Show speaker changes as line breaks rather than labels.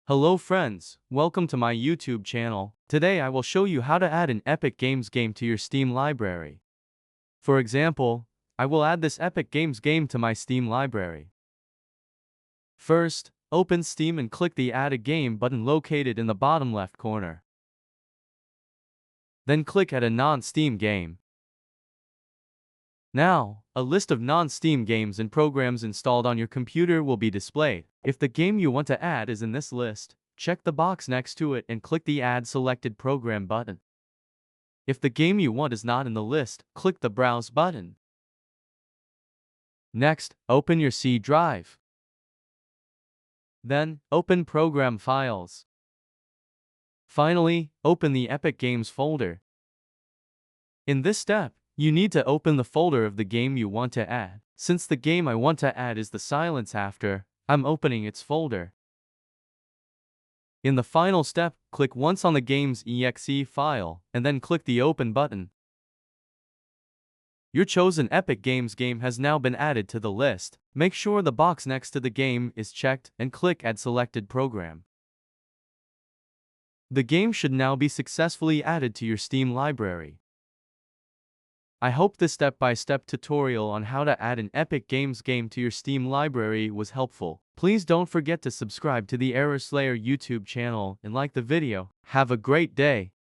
Hello friends, welcome to my YouTube channel. Today I will show you how to add an Epic Games game to your Steam library. For example, I will add this Epic Games game to my Steam library. First, open Steam and click the Add a Game button located in the bottom left corner. Then click Add a non-Steam game. Now, a list of non-Steam games and programs installed on your computer will be displayed. If the game you want to add is in this list, check the box next to it and click the Add Selected Program button. If the game you want is not in the list, click the Browse button. Next, open your C drive. Then, open Program Files. Finally, open the Epic Games folder. In this step, you need to open the folder of the game you want to add. Since the game I want to add is the Silence After, I'm opening its folder. In the final step, click once on the game's exe file, and then click the Open button. Your chosen Epic Games game has now been added to the list. Make sure the box next to the game is checked and click Add Selected Program. The game should now be successfully added to your Steam library. I hope this step-by-step tutorial on how to add an Epic Games game to your Steam library was helpful. Please don't forget to subscribe to the Error Slayer YouTube channel and like the video. Have a great day.